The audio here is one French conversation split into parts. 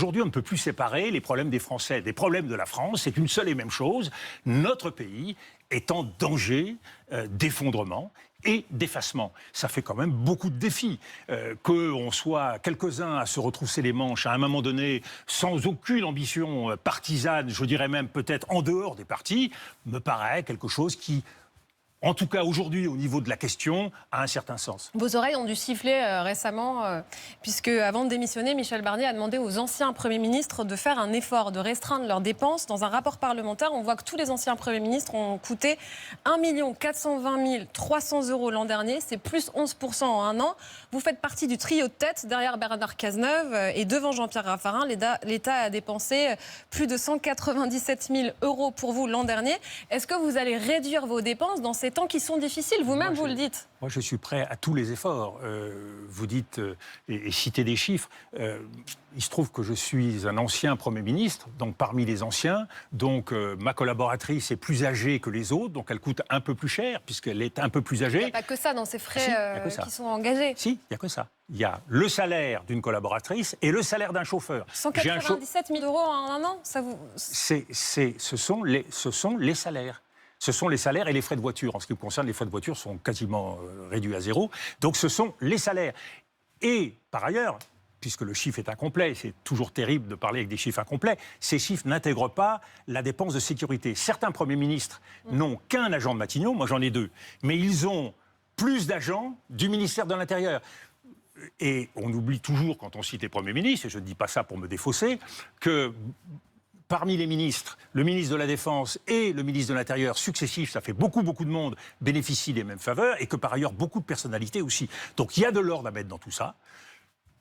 Aujourd'hui, on ne peut plus séparer les problèmes des Français des problèmes de la France. C'est une seule et même chose. Notre pays est en danger d'effondrement et d'effacement. Ça fait quand même beaucoup de défis. Qu'on soit quelques-uns à se retrousser les manches à un moment donné, sans aucune ambition partisane, je dirais même peut-être en dehors des partis, me paraît quelque chose qui, en tout cas aujourd'hui, au niveau de la question, a un certain sens. Vos oreilles ont dû siffler récemment, puisque avant de démissionner, Michel Barnier a demandé aux anciens premiers ministres de faire un effort, de restreindre leurs dépenses. Dans un rapport parlementaire, on voit que tous les anciens premiers ministres ont coûté 1 420 300 € l'an dernier. C'est plus 11% en un an. Vous faites partie du trio de tête derrière Bernard Cazeneuve et devant Jean-Pierre Raffarin. L'État a dépensé plus de 197 000 € pour vous l'an dernier. Est-ce que vous allez réduire vos dépenses dans ces temps qui sont difficiles? Vous-même, vous le dites. Moi, je suis prêt à tous les efforts. Vous dites et citez des chiffres. Il se trouve que je suis un ancien Premier ministre, donc parmi les anciens. Donc ma collaboratrice est plus âgée que les autres, donc elle coûte un peu plus cher puisqu'elle est un peu plus âgée. Il n'y a pas que ça dans ces frais qui sont engagés. Si, il n'y a que ça. Il y a le salaire d'une collaboratrice et le salaire d'un chauffeur. 197 000 € en un an, ça vous... Ce sont les salaires. Ce sont les salaires et les frais de voiture. En ce qui me concerne, les frais de voiture sont quasiment réduits à zéro. Donc ce sont les salaires. Et par ailleurs, puisque le chiffre est incomplet, c'est toujours terrible de parler avec des chiffres incomplets, ces chiffres n'intègrent pas la dépense de sécurité. Certains premiers ministres n'ont qu'un agent de Matignon, moi j'en ai 2, mais ils ont plus d'agents du ministère de l'Intérieur. Et on oublie toujours, quand on cite les premiers ministres, et je ne dis pas ça pour me défausser, que parmi les ministres, le ministre de la Défense et le ministre de l'Intérieur successifs, ça fait beaucoup de monde, bénéficient des mêmes faveurs, et que par ailleurs, beaucoup de personnalités aussi. Donc il y a de l'ordre à mettre dans tout ça.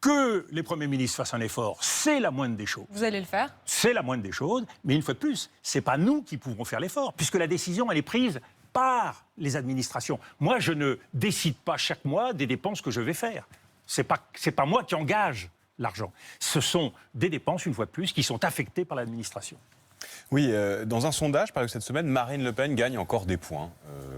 Que les premiers ministres fassent un effort, c'est la moindre des choses. Vous allez le faire? C'est la moindre des choses, mais une fois de plus, c'est pas nous qui pouvons faire l'effort, puisque la décision, elle est prise par les administrations. Moi, je ne décide pas chaque mois des dépenses que je vais faire. C'est pas moi qui engage l'argent. Ce sont des dépenses, une fois de plus, qui sont affectées par l'administration. Oui, dans un sondage paru cette semaine, Marine Le Pen gagne encore des points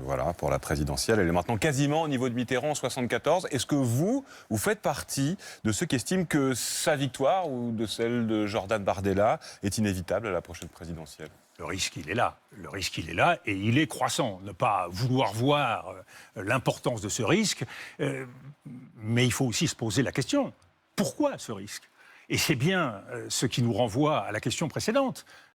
voilà, pour la présidentielle. Elle est maintenant quasiment au niveau de Mitterrand en 74. Est-ce que vous faites partie de ceux qui estiment que sa victoire ou de celle de Jordan Bardella est inévitable à la prochaine présidentielle? Le risque, il est là. Le risque, il est là et il est croissant. Ne pas vouloir voir l'importance de ce risque, mais il faut aussi se poser la question. Pourquoi ce risque? Et c'est bien ce qui nous renvoie à la question précédente.